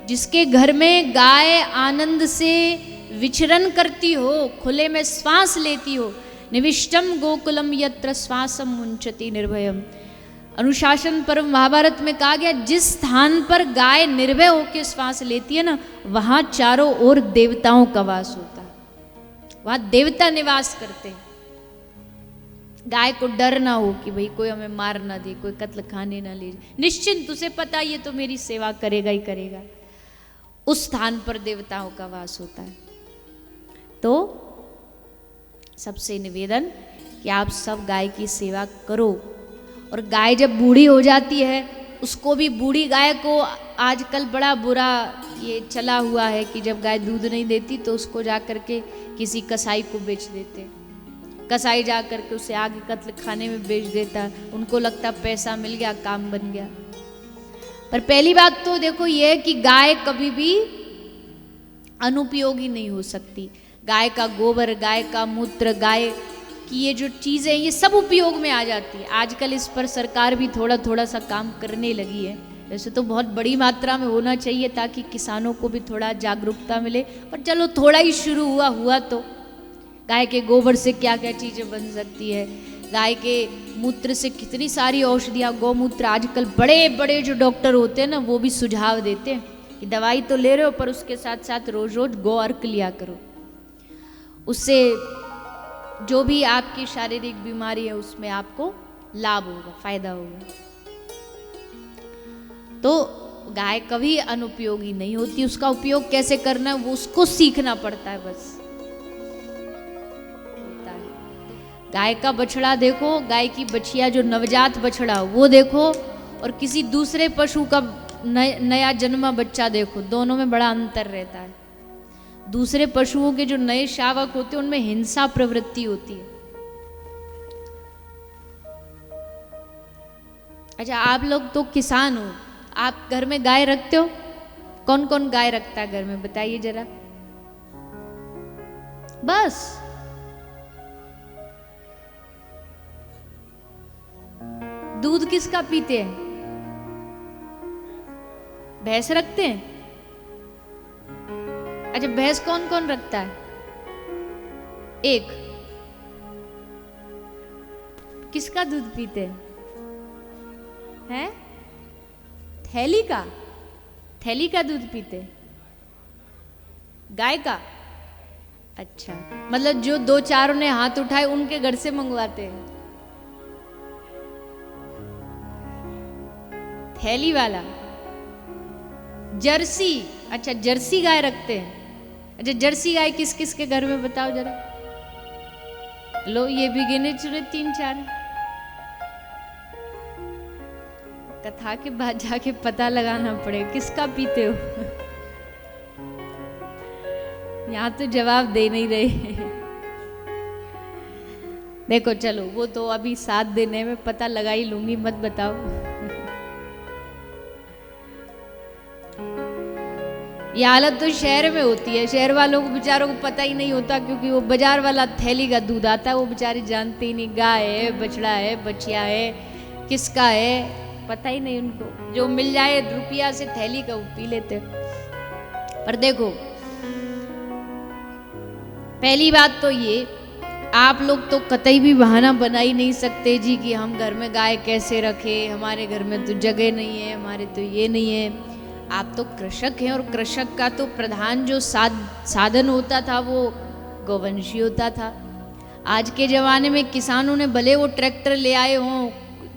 जिसके घर में गाय आनंद से विचरण करती हो, खुले में श्वास लेती हो, निविष्टम गोकुलम यत्र श्वासम मुंचति निर्भयम। अनुशासन पर्व महाभारत में कहा गया, जिस स्थान पर गाय निर्भय होकर श्वास लेती है ना, वहां चारों ओर देवताओं का वास होता है, वहां देवता निवास करते हैं। गाय को डर ना हो कि भाई कोई हमें मार ना दे, कोई कत्ल खाने ना ले, निश्चिंत उसे पता ये तो मेरी सेवा करेगा ही करेगा। उस स्थान पर देवताओं का वास होता है। तो सबसे निवेदन कि आप सब गाय की सेवा करो। और गाय जब बूढ़ी हो जाती है, उसको भी, बूढ़ी गाय को आजकल बड़ा बुरा ये चला हुआ है कि जब गाय दूध नहीं देती तो उसको जा कर के किसी कसाई को बेच देते। कसाई जा कर के उसे आगे कत्ल खाने में बेच देता, उनको लगता पैसा मिल गया, काम बन गया। पर पहली बात तो देखो ये है कि गाय कभी भी अनुपयोगी नहीं हो सकती। गाय का गोबर, गाय का मूत्र, गाय की ये जो चीज़ें, ये सब उपयोग में आ जाती है। आजकल इस पर सरकार भी थोड़ा थोड़ा सा काम करने लगी है। वैसे तो बहुत बड़ी मात्रा में होना चाहिए ताकि किसानों को भी थोड़ा जागरूकता मिले, पर चलो थोड़ा ही शुरू हुआ तो गाय के गोबर से क्या क्या चीज़ें बन सकती है, गाय के मूत्र से कितनी सारी औषधियाँ, गौमूत्र, आजकल बड़े बड़े जो डॉक्टर होते हैं ना, वो भी सुझाव देते हैं कि दवाई तो ले रहे हो पर उसके साथ साथ रोज रोज गौ अर्क लिया करो, उससे जो भी आपकी शारीरिक बीमारी है उसमें आपको लाभ होगा, फायदा होगा। तो गाय कभी अनुपयोगी नहीं होती, उसका उपयोग कैसे करना है वो उसको सीखना पड़ता है बस। गाय का बछड़ा देखो, गाय की बछिया जो नवजात बछड़ा वो देखो, और किसी दूसरे पशु का नया जन्मा बच्चा देखो, दोनों में बड़ा अंतर रहता है। दूसरे पशुओं के जो नए शावक होते हैं उनमें हिंसा प्रवृत्ति होती है। अच्छा, आप लोग तो किसान हो, आप घर में गाय रखते हो? कौन कौन गाय रखता है घर में, बताइए जरा। बस दूध किसका पीते हैं? भैंस रखते हैं? अच्छा, भैंस कौन कौन रखता है? एक। किसका दूध पीते हैं? थैली का? थैली का दूध पीते हैं? गाय का? अच्छा, मतलब जो दो चारों ने हाथ उठाए उनके घर से मंगवाते हैं थैली वाला। जर्सी? अच्छा, जर्सी गाय रखते हैं। अच्छा, जर्सी गाय किस किस के घर में बताओ जरा। लो, ये भी गिने चुने 3-4। कथा के बाद जाके पता लगाना पड़ेगा किसका पीते हो। यहां तो जवाब दे नहीं रहे। देखो चलो, वो तो अभी 7 दिन है, मैं पता लगा ही लूंगी, मत बताओ। ये हालत तो शहर में होती है, शहर वालों को बेचारों को पता ही नहीं होता, क्योंकि वो बाजार वाला थैली का दूध आता है, वो बेचारे जानते ही नहीं गाय है, बछड़ा है, बछिया है, किसका है, पता ही नहीं उनको। जो मिल जाए रुपया से थैली का वो पी लेते। पर देखो, पहली बात तो ये, आप लोग तो कतई भी बहाना बना ही नहीं सकते जी कि हम घर में गाय कैसे रखे, हमारे घर में तो जगह नहीं है, हमारे तो ये नहीं है। आप तो कृषक हैं, और कृषक का तो प्रधान जो साधन होता था वो गौवंशी होता था। आज के ज़माने में किसानों ने भले वो ट्रैक्टर ले आए हों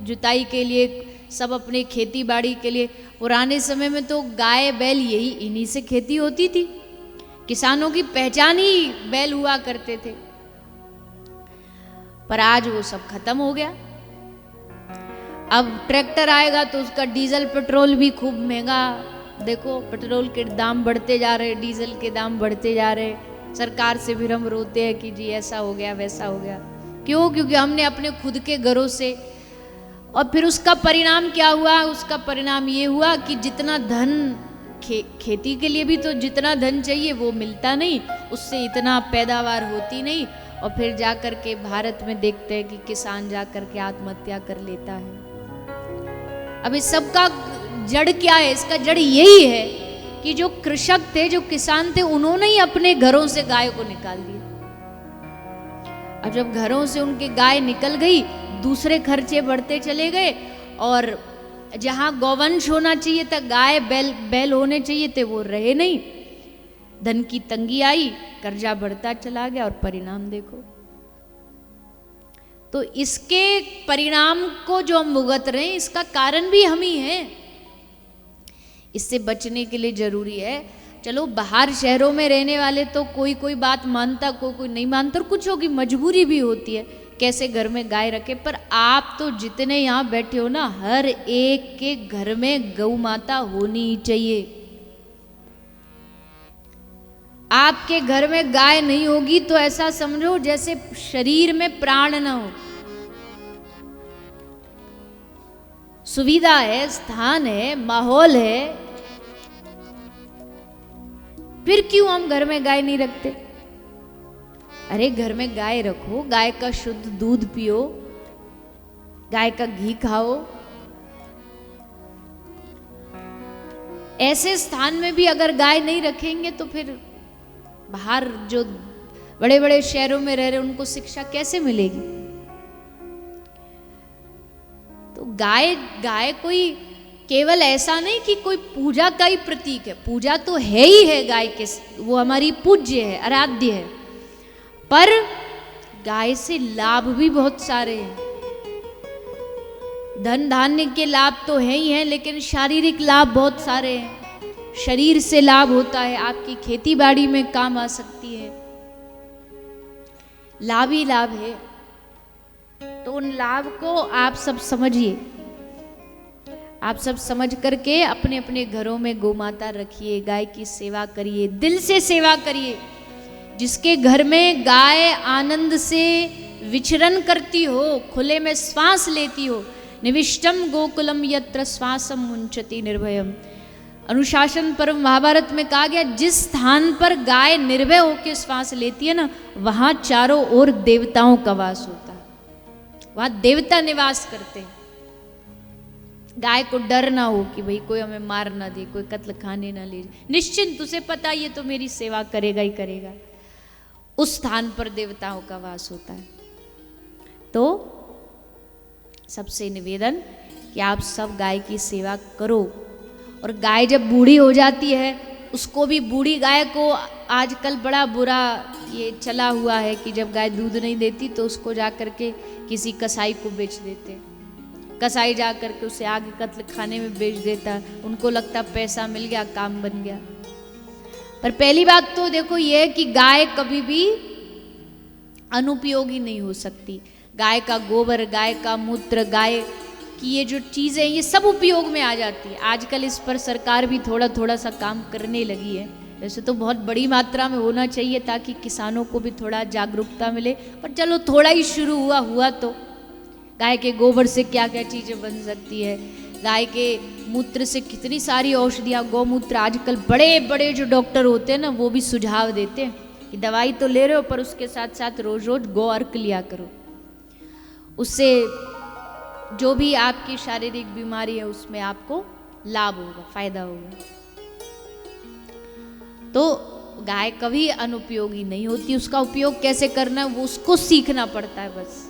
जुताई के लिए, सब अपने खेती बाड़ी के लिए, पुराने समय में तो गाय बैल इन्हीं से खेती होती थी। किसानों की पहचान ही बैल हुआ करते थे। पर आज वो सब खत्म हो गया। अब ट्रैक्टर आएगा तो उसका डीजल पेट्रोल भी खूब महंगा। देखो, पेट्रोल के दाम बढ़ते जा रहे, डीजल के दाम बढ़ते जा रहे। सरकार से फिर हम रोते हैं कि जी ऐसा हो गया, वैसा हो गया। क्यों? क्योंकि हमने अपने खुद के घरों से, और फिर उसका परिणाम क्या हुआ? उसका परिणाम ये हुआ कि जितना धन खेती के लिए भी तो जितना धन चाहिए वो मिलता नहीं, उससे इतना पैदावार होती नहीं, और फिर जाकर के भारत में देखते हैं कि किसान जाकर के आत्महत्या कर लेता है। अब इस सब का जड़ क्या है? इसका जड़ यही है कि जो कृषक थे, जो किसान थे, उन्होंने ही अपने घरों से गाय को निकाल दिया। अब जब घरों से उनके गाय निकल गई, दूसरे खर्चे बढ़ते चले गए, और जहां गौवंश होना चाहिए था, गाय बैल होने चाहिए थे, वो रहे नहीं। धन की तंगी आई, कर्जा बढ़ता चला गया, और परिणाम देखो। तो इसके परिणाम को जो हम भुगत रहे हैं, इसका कारण भी हम ही हैं। इससे बचने के लिए जरूरी है, चलो बाहर शहरों में रहने वाले तो कोई कोई बात मानता, कोई कोई नहीं मानता, और कुछ होगी, मजबूरी भी होती है कैसे घर में गाय रखे। पर आप तो जितने यहाँ बैठे हो ना, हर एक के घर में गौ माता होनी ही चाहिए। आपके घर में गाय नहीं होगी तो ऐसा समझो जैसे शरीर में प्राण न हो। सुविधा है, स्थान है, माहौल है, फिर क्यों हम घर में गाय नहीं रखते? अरे घर में गाय रखो, गाय का शुद्ध दूध पियो, गाय का घी खाओ। ऐसे स्थान में भी अगर गाय नहीं रखेंगे तो फिर बाहर जो बड़े बड़े शहरों में रह रहे उनको शिक्षा कैसे मिलेगी? तो गाय कोई केवल ऐसा नहीं कि कोई पूजा का ही प्रतीक है, पूजा तो है ही है गाय के, वो हमारी पूज्य है, आराध्य है, पर गाय से लाभ भी बहुत सारे हैं। धन धान्य के लाभ तो है ही हैं, लेकिन शारीरिक लाभ बहुत सारे हैं। शरीर से लाभ होता है, आपकी खेती बाड़ी में काम आ सकती है, लाभ ही लाभ है। तो उन लाभ को आप सब समझिए, आप सब समझ करके अपने अपने घरों में गोमाता रखिए, गाय की सेवा करिए, दिल से सेवा करिए। जिसके घर में गाय आनंद से विचरण करती हो, खुले में श्वास लेती हो, निविष्टम गोकुलम यत्र श्वासम मुंचति निर्भयम। अनुशासन पर्व महाभारत में कहा गया, जिस स्थान पर गाय निर्भय होकर श्वास लेती है ना, वहां चारों ओर देवताओं का वास होता है, वहां देवता निवास करते हैं। गाय को डर ना हो कि भाई कोई हमें मार ना दे, कोई कत्ल खाने ना ले जाए, निश्चिंत उसे पता ये तो मेरी सेवा करेगा ही करेगा। उस स्थान पर देवताओं का वास होता है। तो सबसे निवेदन कि आप सब गाय की सेवा करो। और गाय जब बूढ़ी हो जाती है, उसको भी, बूढ़ी गाय को आजकल बड़ा बुरा ये चला हुआ है कि जब गाय दूध नहीं देती तो उसको जा करके किसी कसाई को बेच देते। कसाई जा करके उसे आगे कत्ल खाने में बेच देता, उनको लगता पैसा मिल गया, काम बन गया। पर पहली बात तो देखो ये है कि गाय कभी भी अनुपयोगी नहीं हो सकती। गाय का गोबर, गाय का मूत्र, गाय की ये जो चीज़ें ये सब उपयोग में आ जाती है। आजकल इस पर सरकार भी थोड़ा थोड़ा सा काम करने लगी है। वैसे तो बहुत बड़ी मात्रा में होना चाहिए ताकि किसानों को भी थोड़ा जागरूकता मिले, पर चलो थोड़ा ही शुरू हुआ तो गाय के गोबर से क्या क्या चीज़ें बन सकती है, गाय के मूत्र से कितनी सारी औषधियाँ, गौमूत्र आजकल बड़े बड़े जो डॉक्टर होते हैं ना, वो भी सुझाव देते हैं कि दवाई तो ले रहे हो पर उसके साथ साथ रोज रोज गौ अर्क लिया करो, उससे जो भी आपकी शारीरिक बीमारी है उसमें आपको लाभ होगा, फायदा होगा। तो गाय कभी अनुपयोगी नहीं होती, उसका उपयोग कैसे करना है वो उसको सीखना पड़ता है बस।